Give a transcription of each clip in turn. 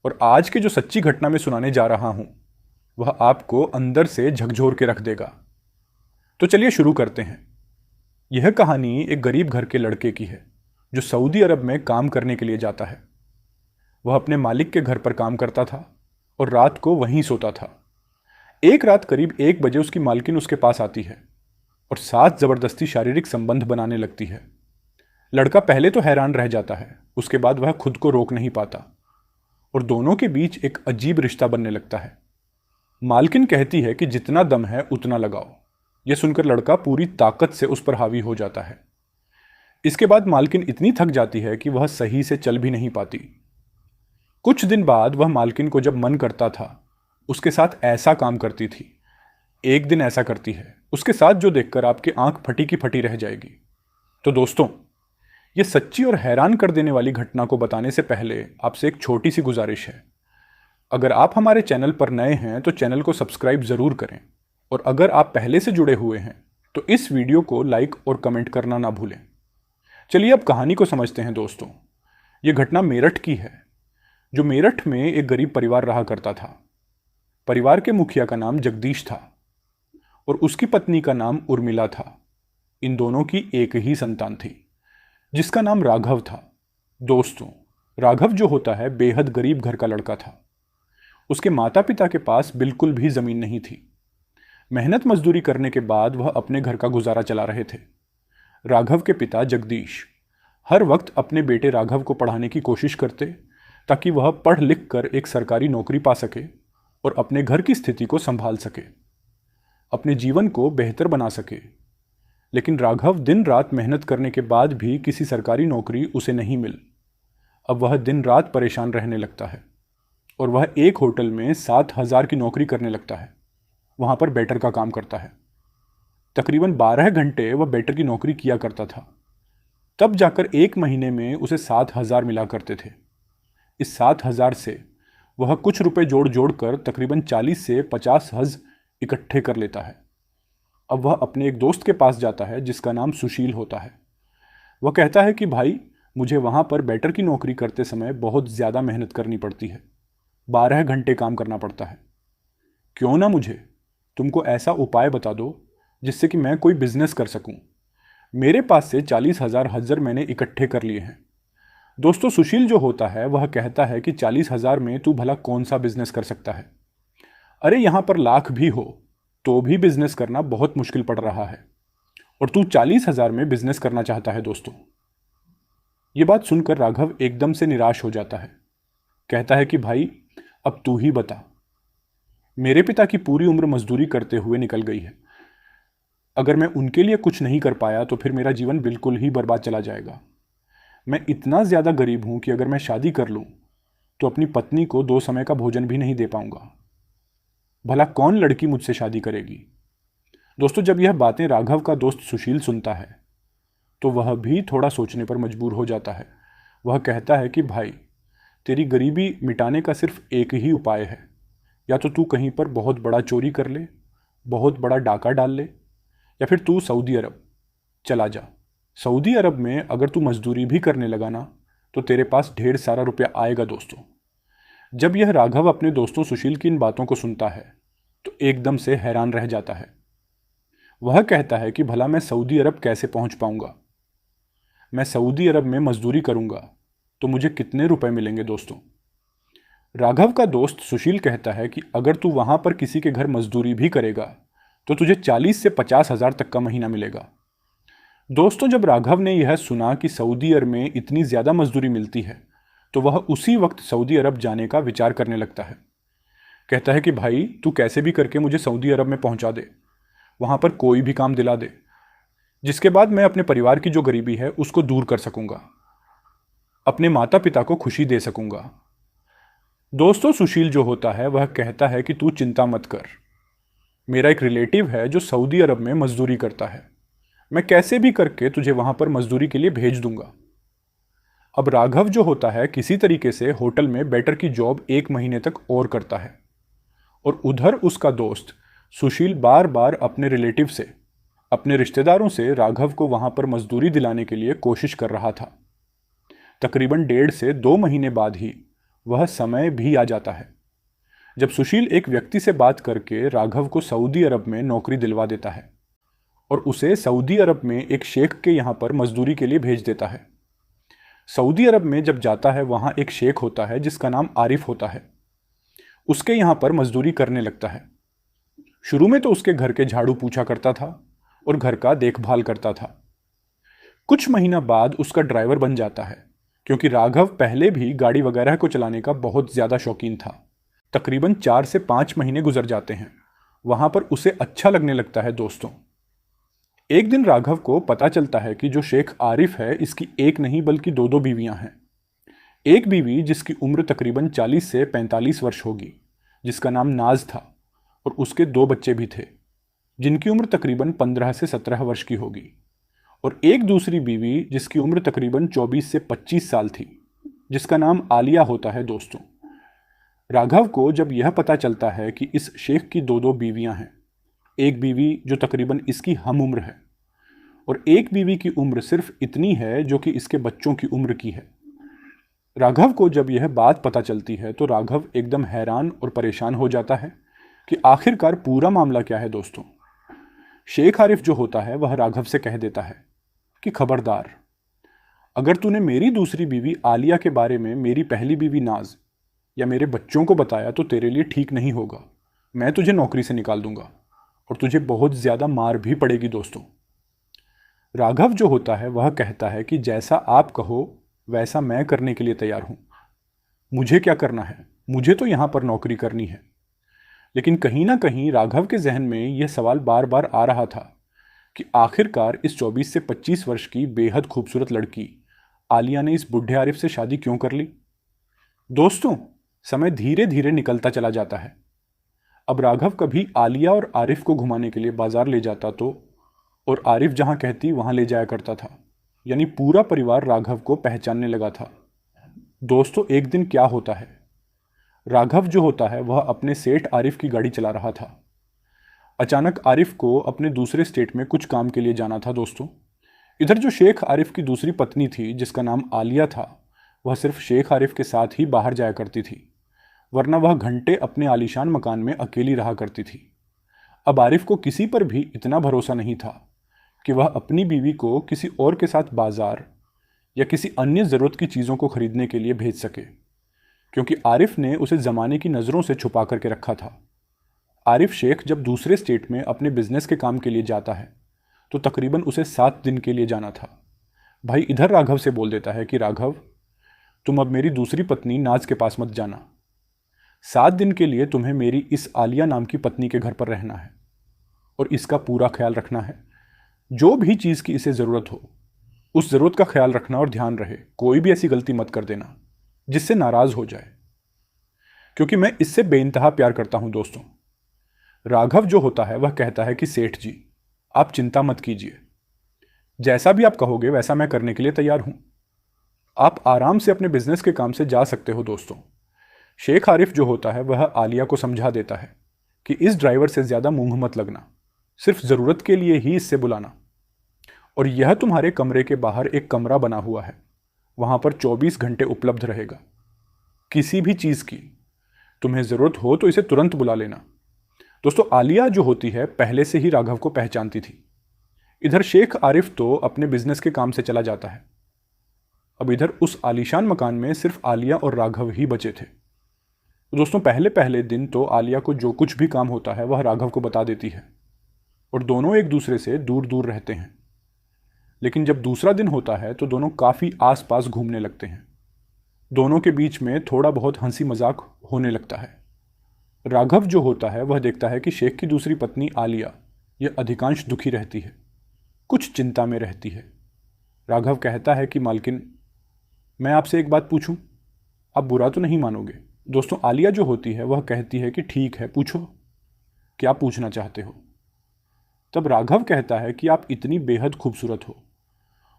और आज की जो सच्ची घटना मैं सुनाने जा रहा हूं वह आपको अंदर से झकझोर के रख देगा। तो चलिए शुरू करते हैं। यह कहानी एक गरीब घर के लड़के की है जो सऊदी अरब में काम करने के लिए जाता है। वह अपने मालिक के घर पर काम करता था और रात को वहीं सोता था। एक रात करीब 1 बजे उसकी मालकिन उसके पास आती है और साथ जबरदस्ती शारीरिक संबंध बनाने लगती है। लड़का पहले तो हैरान रह जाता है, उसके बाद वह खुद को रोक नहीं पाता और दोनों के बीच एक अजीब रिश्ता बनने लगता है। मालकिन कहती है कि जितना दम है उतना लगाओ। यह सुनकर लड़का पूरी ताकत से उस पर हावी हो जाता है। इसके बाद मालकिन इतनी थक जाती है कि वह सही से चल भी नहीं पाती। कुछ दिन बाद वह मालकिन को जब मन करता था उसके साथ ऐसा काम करती थी। एक दिन ऐसा करती है उसके साथ जो देखकर आपकी आंख फटी की फटी रह जाएगी। तो दोस्तों, यह सच्ची और हैरान कर देने वाली घटना को बताने से पहले आपसे एक छोटी सी गुजारिश है। अगर आप हमारे चैनल पर नए हैं तो चैनल को सब्सक्राइब जरूर करें और अगर आप पहले से जुड़े हुए हैं तो इस वीडियो को लाइक और कमेंट करना ना भूलें। चलिए अब कहानी को समझते हैं दोस्तों। यह घटना मेरठ की है, जो मेरठ में एक गरीब परिवार रहा करता था। परिवार के मुखिया का नाम जगदीश था और उसकी पत्नी का नाम उर्मिला था। इन दोनों की एक ही संतान थी जिसका नाम राघव था। दोस्तों, राघव जो होता है बेहद गरीब घर का लड़का था। उसके माता पिता के पास बिल्कुल भी जमीन नहीं थी। मेहनत मजदूरी करने के बाद वह अपने घर का गुजारा चला रहे थे। राघव के पिता जगदीश हर वक्त अपने बेटे राघव को पढ़ाने की कोशिश करते ताकि वह पढ़ लिख कर एक सरकारी नौकरी पा सके और अपने घर की स्थिति को संभाल सके, अपने जीवन को बेहतर बना सके। लेकिन राघव दिन रात मेहनत करने के बाद भी किसी सरकारी नौकरी उसे नहीं मिल। अब वह दिन रात परेशान रहने लगता है और वह एक होटल में 7,000 की नौकरी करने लगता है। वहां पर वेटर का काम करता है। तकरीबन 12 घंटे वह वेटर की नौकरी किया करता था। तब जाकर एक महीने में उसे 7,000 मिला करते थे। इस 7,000 से वह कुछ रुपए जोड़ जोड़ कर तकरीबन 40 से 50 हज इकट्ठे कर लेता है। अब वह अपने एक दोस्त के पास जाता है जिसका नाम सुशील होता है। वह कहता है कि भाई, मुझे वहां पर वेटर की नौकरी करते समय बहुत ज़्यादा मेहनत करनी पड़ती है, 12 घंटे काम करना पड़ता है। क्यों ना मुझे तुमको ऐसा उपाय बता दो जिससे कि मैं कोई बिजनेस कर सकूं। मेरे पास से 40,000 हज़र मैंने इकट्ठे कर लिए हैं। दोस्तों, सुशील जो होता है वह कहता है कि 40,000 में तू भला कौन सा बिजनेस कर सकता है। अरे यहाँ पर लाख भी हो तो भी बिजनेस करना बहुत मुश्किल पड़ रहा है और तू 40,000 में बिजनेस करना चाहता है। दोस्तों, ये बात सुनकर राघव एकदम से निराश हो जाता है। कहता है कि भाई, अब तू ही बता। मेरे पिता की पूरी उम्र मजदूरी करते हुए निकल गई है। अगर मैं उनके लिए कुछ नहीं कर पाया तो फिर मेरा जीवन बिल्कुल ही बर्बाद चला जाएगा। मैं इतना ज़्यादा गरीब हूं कि अगर मैं शादी कर लूं तो अपनी पत्नी को 2 समय का भोजन भी नहीं दे पाऊंगा। भला कौन लड़की मुझसे शादी करेगी। दोस्तों, जब यह बातें राघव का दोस्त सुशील सुनता है तो वह भी थोड़ा सोचने पर मजबूर हो जाता है। वह कहता है कि भाई, तेरी गरीबी मिटाने का सिर्फ एक ही उपाय है। या तो तू कहीं पर बहुत बड़ा चोरी कर ले, बहुत बड़ा डाका डाल ले, या फिर तू सऊदी अरब चला जा। सऊदी अरब में अगर तू मजदूरी भी करने लगा ना तो तेरे पास ढेर सारा रुपया आएगा। दोस्तों, जब यह राघव अपने दोस्तों सुशील की इन बातों को सुनता है तो एकदम से हैरान रह जाता है। वह कहता है कि भला मैं सऊदी अरब कैसे पहुंच पाऊंगा। मैं सऊदी अरब में मजदूरी करूंगा तो मुझे कितने रुपए मिलेंगे। दोस्तों, राघव का दोस्त सुशील कहता है कि अगर तू वहां पर किसी के घर मजदूरी भी करेगा तो तुझे 40 से 50,000 तक का महीना मिलेगा। दोस्तों, जब राघव ने यह सुना कि सऊदी अरब में इतनी ज़्यादा मजदूरी मिलती है तो वह उसी वक्त सऊदी अरब जाने का विचार करने लगता है। कहता है कि भाई, तू कैसे भी करके मुझे सऊदी अरब में पहुंचा दे, वहां पर कोई भी काम दिला दे, जिसके बाद मैं अपने परिवार की जो गरीबी है उसको दूर कर सकूंगा, अपने माता पिता को खुशी दे सकूंगा। दोस्तों, सुशील जो होता है वह कहता है कि तू चिंता मत कर। मेरा एक रिलेटिव है जो सऊदी अरब में मजदूरी करता है। मैं कैसे भी करके तुझे वहां पर मजदूरी के लिए भेज दूंगा। अब राघव जो होता है किसी तरीके से होटल में वेटर की जॉब 1 महीने तक और करता है और उधर उसका दोस्त सुशील बार बार अपने रिलेटिव से, अपने रिश्तेदारों से राघव को वहां पर मजदूरी दिलाने के लिए कोशिश कर रहा था। तकरीबन 1.5 से 2 महीने बाद ही वह समय भी आ जाता है जब सुशील एक व्यक्ति से बात करके राघव को सऊदी अरब में नौकरी दिलवा देता है और उसे सऊदी अरब में एक शेख के यहाँ पर मजदूरी के लिए भेज देता है। सऊदी अरब में जब जाता है वहाँ एक शेख होता है जिसका नाम आरिफ होता है। उसके यहाँ पर मजदूरी करने लगता है। शुरू में तो उसके घर के झाड़ू पूछा करता था और घर का देखभाल करता था। कुछ महीना बाद उसका ड्राइवर बन जाता है, क्योंकि राघव पहले भी गाड़ी वगैरह को चलाने का बहुत ज़्यादा शौकीन था। तकरीबन 4 से 5 महीने गुजर जाते हैं। वहाँ पर उसे अच्छा लगने लगता है दोस्तों। एक दिन राघव को पता चलता है कि जो शेख आरिफ है इसकी एक नहीं बल्कि 2 बीवियाँ हैं। एक बीवी जिसकी उम्र तकरीबन 40 से 45 वर्ष होगी, जिसका नाम नाज था, और उसके 2 बच्चे भी थे जिनकी उम्र तकरीबन 15 से 17 वर्ष की होगी, और एक दूसरी बीवी जिसकी उम्र तकरीबन 24 से 25 साल थी, जिसका नाम आलिया होता है दोस्तों। राघव को जब यह पता चलता है कि इस शेख की 2 बीवियां हैं, एक बीवी जो तकरीबन इसकी हम उम्र है और एक बीवी की उम्र सिर्फ इतनी है जो कि इसके बच्चों की उम्र की है। राघव को जब यह बात पता चलती है तो राघव एकदम हैरान और परेशान हो जाता है कि आखिरकार पूरा मामला क्या है दोस्तों। शेख आरिफ जो होता है वह राघव से कह देता है कि खबरदार, अगर तूने मेरी दूसरी बीवी आलिया के बारे में मेरी पहली बीवी नाज या मेरे बच्चों को बताया तो तेरे लिए ठीक नहीं होगा। मैं तुझे नौकरी से निकाल दूंगा और तुझे बहुत ज़्यादा मार भी पड़ेगी दोस्तों। राघव जो होता है वह कहता है कि जैसा आप कहो वैसा मैं करने के लिए तैयार हूँ। मुझे क्या करना है, मुझे तो यहाँ पर नौकरी करनी है। लेकिन कहीं ना कहीं राघव के जहन में यह सवाल बार बार आ रहा था कि आखिरकार इस 24 से 25 वर्ष की बेहद खूबसूरत लड़की आलिया ने इस बुढ़े आरिफ से शादी क्यों कर ली। दोस्तों, समय धीरे धीरे निकलता चला जाता है। अब राघव कभी आलिया और आरिफ को घुमाने के लिए बाजार ले जाता तो, और आरिफ जहाँ कहती वहाँ ले जाया करता था। यानी पूरा परिवार राघव को पहचानने लगा था। दोस्तों, एक दिन क्या होता है, राघव जो होता है वह अपने सेठ आरिफ की गाड़ी चला रहा था। अचानक आरिफ को अपने दूसरे स्टेट में कुछ काम के लिए जाना था दोस्तों। इधर जो शेख आरिफ की दूसरी पत्नी थी जिसका नाम आलिया था, वह सिर्फ शेख आरिफ के साथ ही बाहर जाया करती थी, वरना वह घंटे अपने आलीशान मकान में अकेली रहा करती थी। अब आरिफ को किसी पर भी इतना भरोसा नहीं था कि वह अपनी बीवी को किसी और के साथ बाजार या किसी अन्य ज़रूरत की चीज़ों को खरीदने के लिए भेज सके, क्योंकि आरिफ ने उसे ज़माने की नज़रों से छुपा करके रखा था। आरिफ शेख जब दूसरे स्टेट में अपने बिजनेस के काम के लिए जाता है तो तकरीबन उसे 7 दिन के लिए जाना था। भाई इधर राघव से बोल देता है कि राघव, तुम अब मेरी दूसरी पत्नी नाज के पास मत जाना। 7 दिन के लिए तुम्हें मेरी इस आलिया नाम की पत्नी के घर पर रहना है और इसका पूरा ख्याल रखना है। जो भी चीज़ की इसे ज़रूरत हो उस ज़रूरत का ख्याल रखना और ध्यान रहे कोई भी ऐसी गलती मत कर देना जिससे नाराज़ हो जाए, क्योंकि मैं इससे बेइंतहा प्यार करता हूं दोस्तों। राघव जो होता है वह कहता है कि सेठ जी, आप चिंता मत कीजिए, जैसा भी आप कहोगे वैसा मैं करने के लिए तैयार हूं। आप आराम से अपने बिजनेस के काम से जा सकते हो दोस्तों। शेख आरिफ जो होता है वह आलिया को समझा देता है कि इस ड्राइवर से ज़्यादा मुंह मत लगना, सिर्फ ज़रूरत के लिए ही इससे बुलाना, और यह तुम्हारे कमरे के बाहर एक कमरा बना हुआ है, वहाँ पर 24 घंटे उपलब्ध रहेगा। किसी भी चीज़ की तुम्हें ज़रूरत हो तो इसे तुरंत बुला लेना। दोस्तों, आलिया जो होती है पहले से ही राघव को पहचानती थी। इधर शेख आरिफ तो अपने बिजनेस के काम से चला जाता है। अब इधर उस आलीशान मकान में सिर्फ आलिया और राघव ही बचे थे। तो दोस्तों, पहले पहले दिन तो आलिया को जो कुछ भी काम होता है वह राघव को बता देती है और दोनों एक दूसरे से दूर दूर रहते हैं। लेकिन जब दूसरा दिन होता है तो दोनों काफ़ी आसपास घूमने लगते हैं। दोनों के बीच में थोड़ा बहुत हंसी मजाक होने लगता है। राघव जो होता है वह देखता है कि शेख की दूसरी पत्नी आलिया यह अधिकांश दुखी रहती है, कुछ चिंता में रहती है। राघव कहता है कि मालकिन, मैं आपसे एक बात पूछूं, आप बुरा तो नहीं मानोगे। दोस्तों, आलिया जो होती है वह कहती है कि ठीक है, पूछो, क्या पूछना चाहते हो। तब राघव कहता है कि आप इतनी बेहद खूबसूरत हो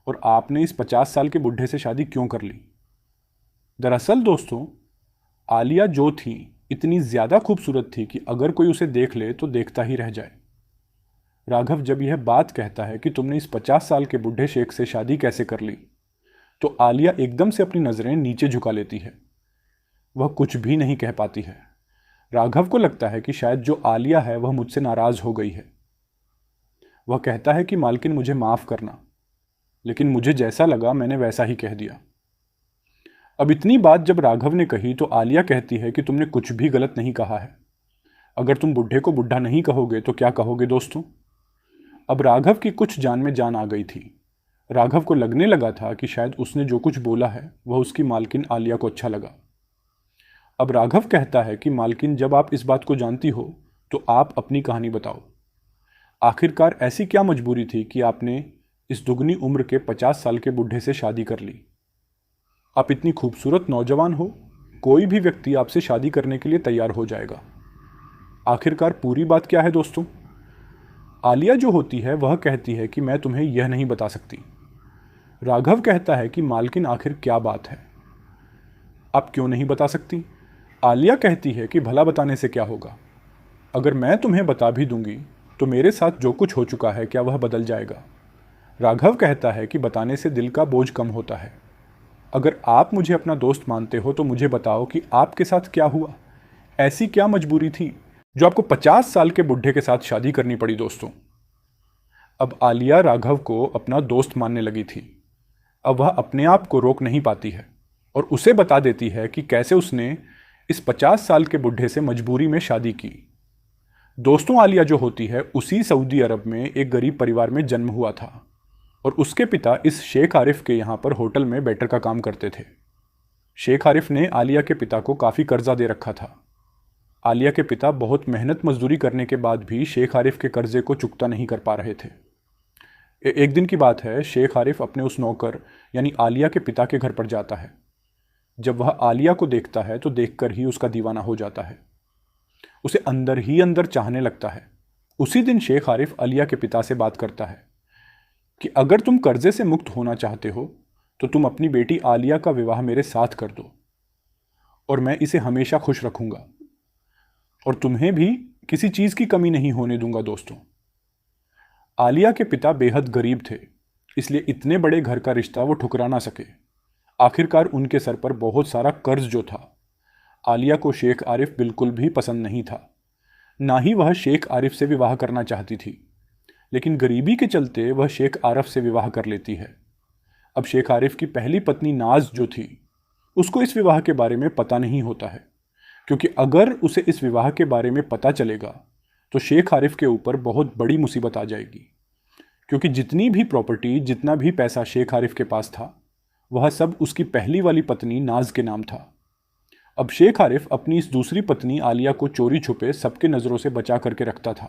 और आपने इस 50 साल के बुढ़े से शादी क्यों कर ली। दरअसल दोस्तों, आलिया जो थी इतनी ज़्यादा खूबसूरत थी कि अगर कोई उसे देख ले तो देखता ही रह जाए। राघव जब यह बात कहता है कि तुमने इस 50 साल के बुढ़े शेख से शादी कैसे कर ली, तो आलिया एकदम से अपनी नज़रें नीचे झुका लेती है। वह कुछ भी नहीं कह पाती है। राघव को लगता है कि शायद जो आलिया है वह मुझसे नाराज हो गई है। वह कहता है कि मालकिन मुझे माफ करना, लेकिन मुझे जैसा लगा मैंने वैसा ही कह दिया। अब इतनी बात जब राघव ने कही तो आलिया कहती है कि तुमने कुछ भी गलत नहीं कहा है। अगर तुम बुढ़े को बुढ़ा नहीं कहोगे तो क्या कहोगे दोस्तों? अब राघव की कुछ जान में जान आ गई थी। राघव को लगने लगा था कि शायद उसने जो कुछ बोला है वह उसकी मालकिन आलिया को अच्छा लगा। अब राघव कहता है कि मालकिन, जब आप इस बात को जानती हो तो आप अपनी कहानी बताओ। आखिरकार ऐसी क्या मजबूरी थी कि आपने इस दुगनी उम्र के 50 साल के बुढ़े से शादी कर ली? आप इतनी खूबसूरत नौजवान हो, कोई भी व्यक्ति आपसे शादी करने के लिए तैयार हो जाएगा। आखिरकार पूरी बात क्या है दोस्तों? आलिया जो होती है वह कहती है कि मैं तुम्हें यह नहीं बता सकती। राघव कहता है कि मालकिन, आखिर क्या बात है, आप क्यों नहीं बता सकती? आलिया कहती है कि भला बताने से क्या होगा, अगर मैं तुम्हें बता भी दूंगी तो मेरे साथ जो कुछ हो चुका है क्या वह बदल जाएगा? राघव कहता है कि बताने से दिल का बोझ कम होता है। अगर आप मुझे अपना दोस्त मानते हो तो मुझे बताओ कि आपके साथ क्या हुआ, ऐसी क्या मजबूरी थी जो आपको 50 साल के बुढ़े के साथ शादी करनी पड़ी दोस्तों? अब आलिया राघव को अपना दोस्त मानने लगी थी। अब वह अपने आप को रोक नहीं पाती है और उसे बता देती है कि कैसे उसने इस 50 साल के बुढ़े से मजबूरी में शादी की। दोस्तों, आलिया जो होती है उसी सऊदी अरब में एक गरीब परिवार में जन्म हुआ था और उसके पिता इस शेख आरिफ के यहाँ पर होटल में वेटर का काम करते थे। शेख आरिफ ने आलिया के पिता को काफ़ी कर्जा दे रखा था। आलिया के पिता बहुत मेहनत मजदूरी करने के बाद भी शेख आरिफ के कर्जे को चुकता नहीं कर पा रहे थे। एक दिन की बात है, शेख आरिफ अपने उस नौकर यानी आलिया के पिता के घर पर जाता है। जब वह आलिया को देखता है तो देखकर ही उसका दीवाना हो जाता है, उसे अंदर ही अंदर चाहने लगता है। उसी दिन शेख आरिफ आलिया के पिता से बात करता है कि अगर तुम कर्जे से मुक्त होना चाहते हो तो तुम अपनी बेटी आलिया का विवाह मेरे साथ कर दो और मैं इसे हमेशा खुश रखूंगा और तुम्हें भी किसी चीज की कमी नहीं होने दूंगा। दोस्तों, आलिया के पिता बेहद गरीब थे, इसलिए इतने बड़े घर का रिश्ता वो ठुकरा ना सके। आखिरकार उनके सर पर बहुत सारा कर्ज जो था, आलिया को शेख आरिफ बिल्कुल भी पसंद नहीं था। ना ही वह शेख आरिफ से विवाह करना चाहती थी, लेकिन गरीबी के चलते वह शेख आरिफ से विवाह कर लेती है। अब शेख आरिफ की पहली पत्नी नाज जो थी, उसको इस विवाह के बारे में पता नहीं होता है, क्योंकि अगर उसे इस विवाह के बारे में पता चलेगा तो शेख आरिफ के ऊपर बहुत बड़ी मुसीबत आ जाएगी, क्योंकि जितनी भी प्रॉपर्टी, जितना भी पैसा शेख आरिफ के पास था वह सब उसकी पहली वाली पत्नी नाज के नाम था। अब शेख आरिफ अपनी इस दूसरी पत्नी आलिया को चोरी छुपे सबके नज़रों से बचा करके रखता था।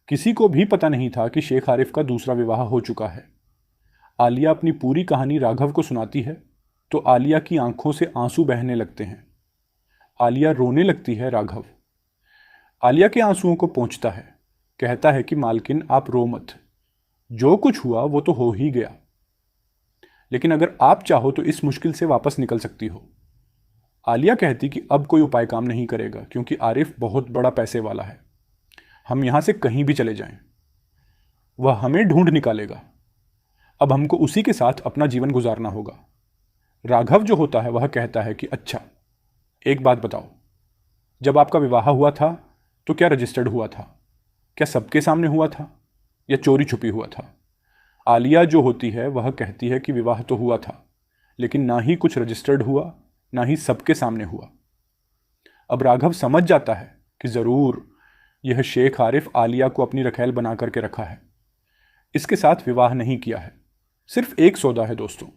किसी को भी पता नहीं था कि शेख आरिफ का दूसरा विवाह हो चुका है। आलिया अपनी पूरी कहानी राघव को सुनाती है तो आलिया की आंखों से आंसू बहने लगते हैं। आलिया रोने लगती है। राघव आलिया के आंसुओं को पोंछता है, कहता है कि मालकिन, आप रो मत, जो कुछ हुआ वो तो हो ही गया, लेकिन अगर आप चाहो तो इस मुश्किल से वापस निकल सकती हो। आलिया कहती कि अब कोई उपाय काम नहीं करेगा, क्योंकि आरिफ बहुत बड़ा पैसे वाला है। हम यहां से कहीं भी चले जाएं, वह हमें ढूंढ निकालेगा। अब हमको उसी के साथ अपना जीवन गुजारना होगा। राघव जो होता है वह कहता है कि अच्छा, एक बात बताओ, जब आपका विवाह हुआ था तो क्या रजिस्टर्ड हुआ था? क्या सबके सामने हुआ था या चोरी छुपी हुआ था? आलिया जो होती है वह कहती है कि विवाह तो हुआ था, लेकिन ना ही कुछ रजिस्टर्ड हुआ, ना ही सबके सामने हुआ। अब राघव समझ जाता है कि ज़रूर यह शेख आरिफ आलिया को अपनी रखैल बना करके रखा है, इसके साथ विवाह नहीं किया है, सिर्फ एक सौदा है। दोस्तों,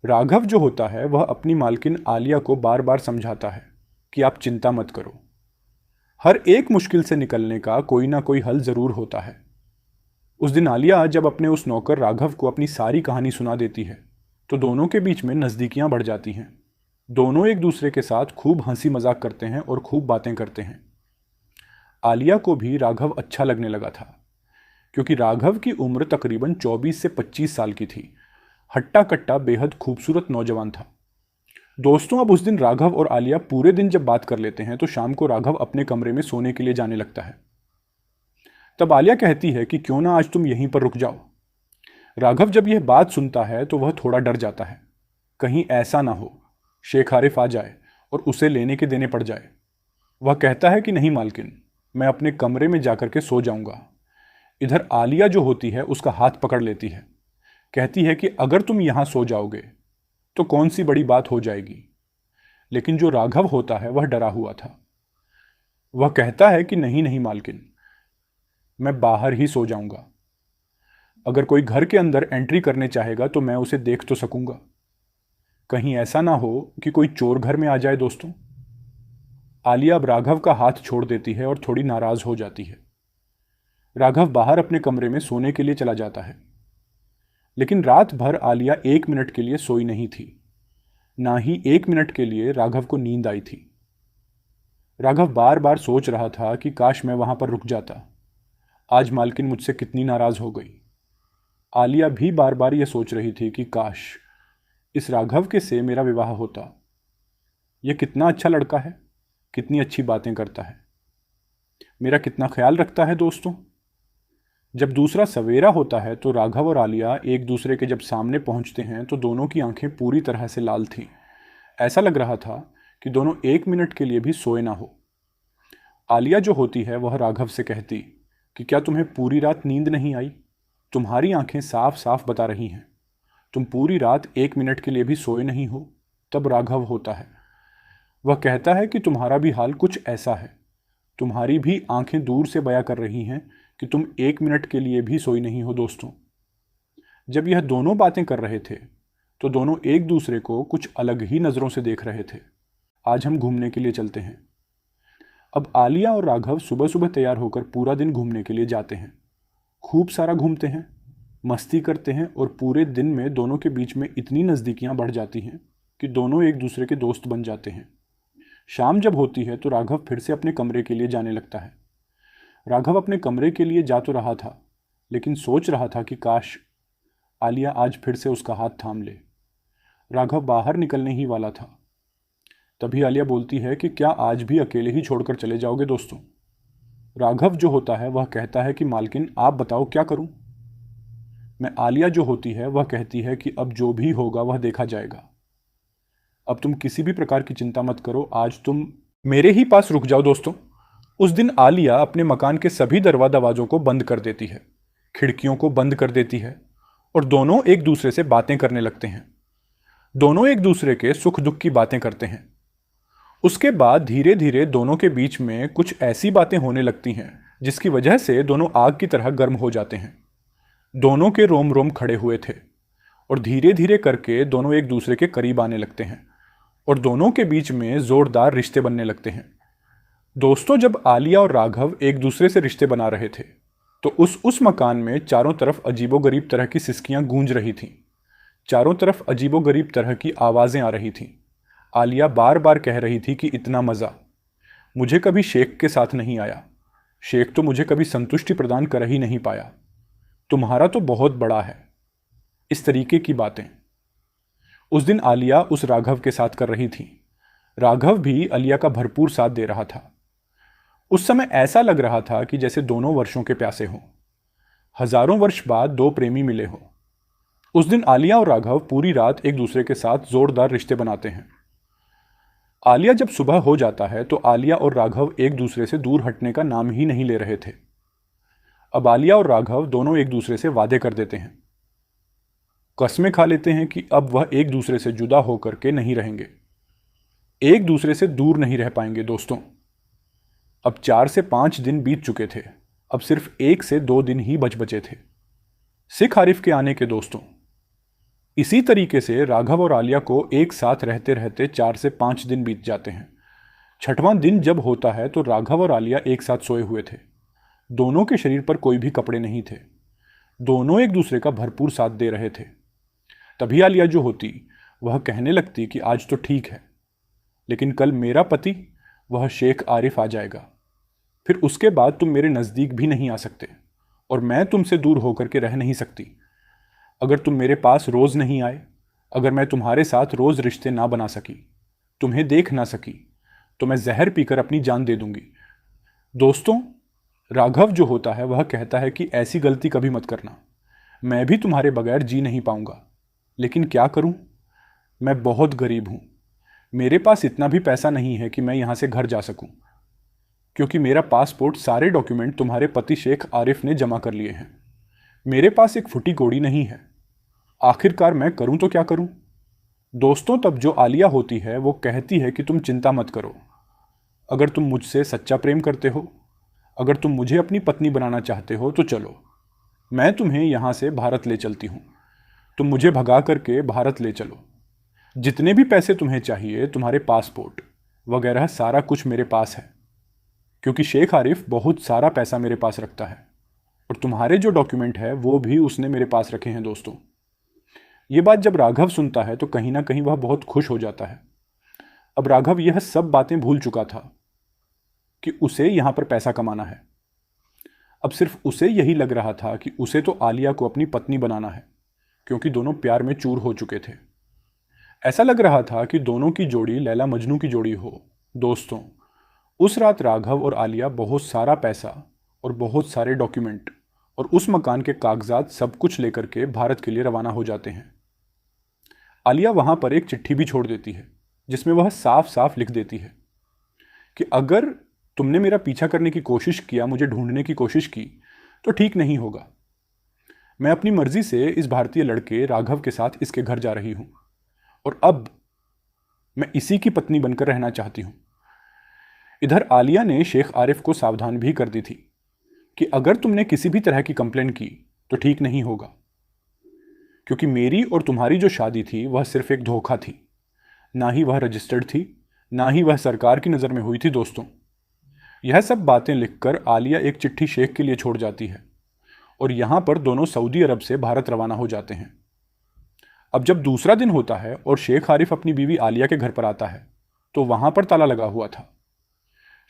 राघव जो होता है वह अपनी मालकिन आलिया को बार बार समझाता है कि आप चिंता मत करो, हर एक मुश्किल से निकलने का कोई ना कोई हल ज़रूर होता है। उस दिन आलिया जब अपने उस नौकर राघव को अपनी सारी कहानी सुना देती है तो दोनों के बीच में नज़दीकियां बढ़ जाती हैं। दोनों एक दूसरे के साथ खूब हंसी मजाक करते हैं और खूब बातें करते हैं। आलिया को भी राघव अच्छा लगने लगा था, क्योंकि राघव की उम्र तकरीबन 24 से 25 साल की थी। हट्टा कट्टा बेहद खूबसूरत नौजवान था। दोस्तों, अब उस दिन राघव और आलिया पूरे दिन जब बात कर लेते हैं तो शाम को राघव अपने कमरे में सोने के लिए जाने लगता है। तब आलिया कहती है कि क्यों ना आज तुम यहीं पर रुक जाओ। राघव जब यह बात सुनता है तो वह थोड़ा डर जाता है, कहीं ऐसा ना हो शेख आरिफ आ जाए और उसे लेने के देने पड़ जाए। वह कहता है कि नहीं मालकिन, मैं अपने कमरे में जाकर के सो जाऊंगा। इधर आलिया जो होती है उसका हाथ पकड़ लेती है, कहती है कि अगर तुम यहां सो जाओगे तो कौन सी बड़ी बात हो जाएगी। लेकिन जो राघव होता है वह डरा हुआ था। वह कहता है कि नहीं नहीं मालकिन, मैं बाहर ही सो जाऊंगा। अगर कोई घर के अंदर एंट्री करने चाहेगा तो मैं उसे देख तो सकूंगा। कहीं ऐसा ना हो कि कोई चोर घर में आ जाए। दोस्तों, आलिया अब राघव का हाथ छोड़ देती है और थोड़ी नाराज हो जाती है। राघव बाहर अपने कमरे में सोने के लिए चला जाता है। लेकिन रात भर आलिया 1 मिनट के लिए सोई नहीं थी, ना ही 1 मिनट के लिए राघव को नींद आई थी। राघव बार बार सोच रहा था कि काश मैं वहां पर रुक जाता। आज मालकिन मुझसे कितनी नाराज हो गई। आलिया भी बार बार यह सोच रही थी कि काश इस राघव के से मेरा विवाह होता। यह कितना अच्छा लड़का है, कितनी अच्छी बातें करता है, मेरा कितना ख्याल रखता है। दोस्तों, जब दूसरा सवेरा होता है तो राघव और आलिया एक दूसरे के जब सामने पहुंचते हैं तो दोनों की आंखें पूरी तरह से लाल थीं। ऐसा लग रहा था कि दोनों 1 मिनट के लिए भी सोए ना हो। आलिया जो होती है वह राघव से कहती कि क्या तुम्हें पूरी रात नींद नहीं आई? तुम्हारी आंखें साफ साफ बता रही हैं तुम पूरी रात 1 मिनट के लिए भी सोए नहीं हो। तब राघव होता है, वह कहता है कि तुम्हारा भी हाल कुछ ऐसा है। तुम्हारी भी आंखें दूर से बयां कर रही हैं कि तुम 1 मिनट के लिए भी सोई नहीं हो। दोस्तों, जब यह दोनों बातें कर रहे थे तो दोनों एक दूसरे को कुछ अलग ही नज़रों से देख रहे थे। आज हम घूमने के लिए चलते हैं। अब आलिया और राघव सुबह सुबह तैयार होकर पूरा दिन घूमने के लिए जाते हैं। खूब सारा घूमते हैं, मस्ती करते हैं और पूरे दिन में दोनों के बीच में इतनी नज़दीकियां बढ़ जाती हैं कि दोनों एक दूसरे के दोस्त बन जाते हैं। शाम जब होती है तो राघव फिर से अपने कमरे के लिए जाने लगता है। राघव अपने कमरे के लिए जा तो रहा था, लेकिन सोच रहा था कि काश आलिया आज फिर से उसका हाथ थाम ले। राघव बाहर निकलने ही वाला था, तभी आलिया बोलती है कि क्या आज भी अकेले ही छोड़कर चले जाओगे? दोस्तों, राघव जो होता है वह कहता है कि मालकिन आप बताओ क्या करूं? मैं आलिया जो होती है वह कहती है कि अब जो भी होगा वह देखा जाएगा। अब तुम किसी भी प्रकार की चिंता मत करो, आज तुम मेरे ही पास रुक जाओ। दोस्तों, उस दिन आलिया अपने मकान के सभी दरवाज़ों को बंद कर देती है, खिड़कियों को बंद कर देती है और दोनों एक दूसरे से बातें करने लगते हैं। दोनों एक दूसरे के सुख दुख की बातें करते हैं। उसके बाद धीरे धीरे दोनों के बीच में कुछ ऐसी बातें होने लगती हैं जिसकी वजह से दोनों आग की तरह गर्म हो जाते हैं। दोनों के रोम रोम खड़े हुए थे और धीरे धीरे करके दोनों एक दूसरे के करीब आने लगते हैं और दोनों के बीच में जोरदार रिश्ते बनने लगते हैं। दोस्तों, जब आलिया और राघव एक दूसरे से रिश्ते बना रहे थे तो उस मकान में चारों तरफ अजीबोगरीब तरह की सिसकियां गूंज रही थीं। चारों तरफ अजीबोगरीब तरह की आवाज़ें आ रही थीं। आलिया बार बार कह रही थी कि इतना मज़ा मुझे कभी शेख के साथ नहीं आया। शेख तो मुझे कभी संतुष्टि प्रदान कर ही नहीं पाया। तुम्हारा तो बहुत बड़ा है। इस तरीके की बातें उस दिन आलिया उस राघव के साथ कर रही थी। राघव भी आलिया का भरपूर साथ दे रहा था। उस समय ऐसा लग रहा था कि जैसे दोनों वर्षों के प्यासे हों, हजारों वर्ष बाद दो प्रेमी मिले हों। उस दिन आलिया और राघव पूरी रात एक दूसरे के साथ जोरदार रिश्ते बनाते हैं। आलिया जब सुबह हो जाता है तो आलिया और राघव एक दूसरे से दूर हटने का नाम ही नहीं ले रहे थे। अब आलिया और राघव दोनों एक दूसरे से वादे कर देते हैं, कस्में खा लेते हैं कि अब वह एक दूसरे से जुदा होकर के नहीं रहेंगे, एक दूसरे से दूर नहीं रह पाएंगे। दोस्तों, अब 4 से 5 दिन बीत चुके थे, अब सिर्फ 1 से 2 दिन ही बचे थे सिख आरिफ के आने के। दोस्तों, इसी तरीके से राघव और आलिया को एक साथ रहते रहते 4 से 5 दिन बीत जाते हैं। 6वां दिन जब होता है तो राघव और आलिया एक साथ सोए हुए थे। दोनों के शरीर पर कोई भी कपड़े नहीं थे। दोनों एक दूसरे का भरपूर साथ दे रहे थे। तभी आलिया जो होती वह कहने लगती कि आज तो ठीक है, लेकिन कल मेरा पति वह शेख आरिफ आ जाएगा, फिर उसके बाद तुम मेरे नज़दीक भी नहीं आ सकते और मैं तुमसे दूर होकर के रह नहीं सकती। अगर तुम मेरे पास रोज़ नहीं आए, अगर मैं तुम्हारे साथ रोज़ रिश्ते ना बना सकी, तुम्हें देख ना सकी, तो मैं जहर पीकर अपनी जान दे दूंगी। दोस्तों, राघव जो होता है वह कहता है कि ऐसी गलती कभी मत करना, मैं भी तुम्हारे बगैर जी नहीं पाऊंगा, लेकिन क्या करूं, मैं बहुत गरीब हूं, मेरे पास इतना भी पैसा नहीं है कि मैं यहाँ से घर जा सकूं, क्योंकि मेरा पासपोर्ट सारे डॉक्यूमेंट तुम्हारे पति शेख आरिफ ने जमा कर लिए हैं। मेरे पास एक फुटी कौड़ी नहीं है। आखिरकार मैं करूं तो क्या करूं? दोस्तों, तब जो आलिया होती है वो कहती है कि तुम चिंता मत करो। अगर तुम मुझसे सच्चा प्रेम करते हो, अगर तुम मुझे अपनी पत्नी बनाना चाहते हो तो चलो, मैं तुम्हें यहाँ से भारत ले चलती हूँ। तुम मुझे भगा करके भारत ले चलो। जितने भी पैसे तुम्हें चाहिए, तुम्हारे पासपोर्ट वगैरह सारा कुछ मेरे पास है, क्योंकि शेख आरिफ बहुत सारा पैसा मेरे पास रखता है, और तुम्हारे जो डॉक्यूमेंट है वो भी उसने मेरे पास रखे हैं। दोस्तों, ये बात जब राघव सुनता है तो कहीं ना कहीं वह बहुत खुश हो जाता है। अब राघव यह सब बातें भूल चुका था कि उसे यहां पर पैसा कमाना है। अब सिर्फ उसे यही लग रहा था कि उसे तो आलिया को अपनी पत्नी बनाना है, क्योंकि दोनों प्यार में चूर हो चुके थे। ऐसा लग रहा था कि दोनों की जोड़ी लैला मजनू की जोड़ी हो। दोस्तों, उस रात राघव और आलिया बहुत सारा पैसा और बहुत सारे डॉक्यूमेंट और उस मकान के कागजात सब कुछ लेकर के भारत के लिए रवाना हो जाते हैं। आलिया वहां पर एक चिट्ठी भी छोड़ देती है, जिसमें वह साफ साफ लिख देती है कि अगर तुमने मेरा पीछा करने की कोशिश किया, मुझे ढूंढने की कोशिश की, तो ठीक नहीं होगा। मैं अपनी मर्जी से इस भारतीय लड़के राघव के साथ इसके घर जा रही हूं, और अब मैं इसी की पत्नी बनकर रहना चाहती हूं। इधर आलिया ने शेख आरिफ को सावधान भी कर दी थी कि अगर तुमने किसी भी तरह की कंप्लेन की तो ठीक नहीं होगा, क्योंकि मेरी और तुम्हारी जो शादी थी वह सिर्फ एक धोखा थी। ना ही वह रजिस्टर्ड थी, ना ही वह सरकार की नज़र में हुई थी। दोस्तों, यह सब बातें लिखकर आलिया एक चिट्ठी शेख के लिए छोड़ जाती है, और यहां पर दोनों सऊदी अरब से भारत रवाना हो जाते हैं। अब जब दूसरा दिन होता है और शेख आरिफ अपनी बीवी आलिया के घर पर आता है, तो वहां पर ताला लगा हुआ था।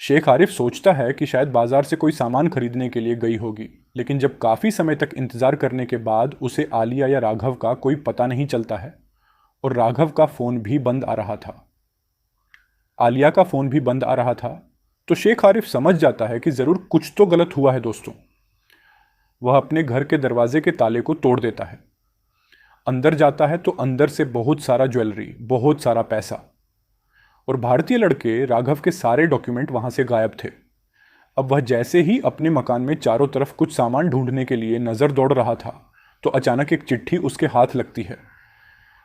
शेख आरिफ सोचता है कि शायद बाजार से कोई सामान खरीदने के लिए गई होगी, लेकिन जब काफ़ी समय तक इंतज़ार करने के बाद उसे आलिया या राघव का कोई पता नहीं चलता है, और राघव का फ़ोन भी बंद आ रहा था, आलिया का फ़ोन भी बंद आ रहा था, तो शेख आरिफ समझ जाता है कि ज़रूर कुछ तो गलत हुआ है। दोस्तों, वह अपने घर के दरवाजे के ताले को तोड़ देता है। अंदर जाता है तो अंदर से बहुत सारा ज्वेलरी, बहुत सारा पैसा और भारतीय लड़के राघव के सारे डॉक्यूमेंट वहां से गायब थे। अब वह जैसे ही अपने मकान में चारों तरफ कुछ सामान ढूंढने के लिए नजर दौड़ रहा था, तो अचानक एक चिट्ठी उसके हाथ लगती है,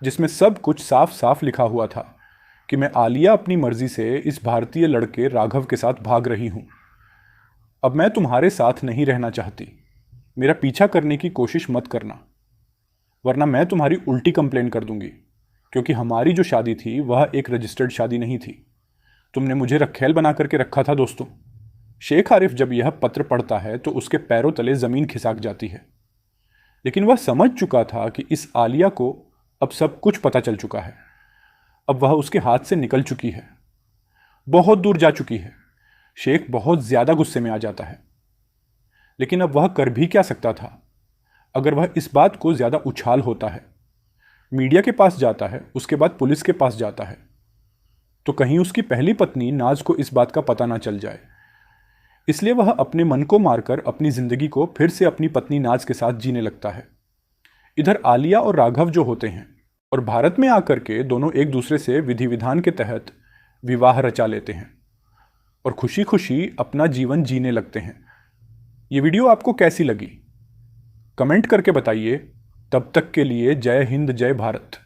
जिसमें सब कुछ साफ साफ लिखा हुआ था कि मैं आलिया अपनी मर्जी से इस भारतीय लड़के राघव के साथ भाग रही हूं। अब मैं तुम्हारे साथ नहीं रहना चाहती। मेरा पीछा करने की कोशिश मत करना, वरना मैं तुम्हारी उल्टी कंप्लेन कर दूंगी, क्योंकि हमारी जो शादी थी वह एक रजिस्टर्ड शादी नहीं थी। तुमने मुझे रखेल बना करके रखा था। दोस्तों, शेख आरिफ जब यह पत्र पढ़ता है तो उसके पैरों तले जमीन खिसक जाती है, लेकिन वह समझ चुका था कि इस आलिया को अब सब कुछ पता चल चुका है। अब वह उसके हाथ से निकल चुकी है, बहुत दूर जा चुकी है। शेख बहुत ज्यादा गुस्से में आ जाता है, लेकिन अब वह कर भी क्या सकता था। अगर वह इस बात को ज्यादा उछाल होता है, मीडिया के पास जाता है, उसके बाद पुलिस के पास जाता है, तो कहीं उसकी पहली पत्नी नाज को इस बात का पता ना चल जाए। इसलिए वह अपने मन को मारकर अपनी जिंदगी को फिर से अपनी पत्नी नाज के साथ जीने लगता है। इधर आलिया और राघव जो होते हैं और भारत में आकर के दोनों एक दूसरे से विधि विधान के तहत विवाह रचा लेते हैं और खुशी खुशी अपना जीवन जीने लगते हैं। ये वीडियो आपको कैसी लगी, कमेंट करके बताइए। तब तक के लिए जय हिंद, जय भारत।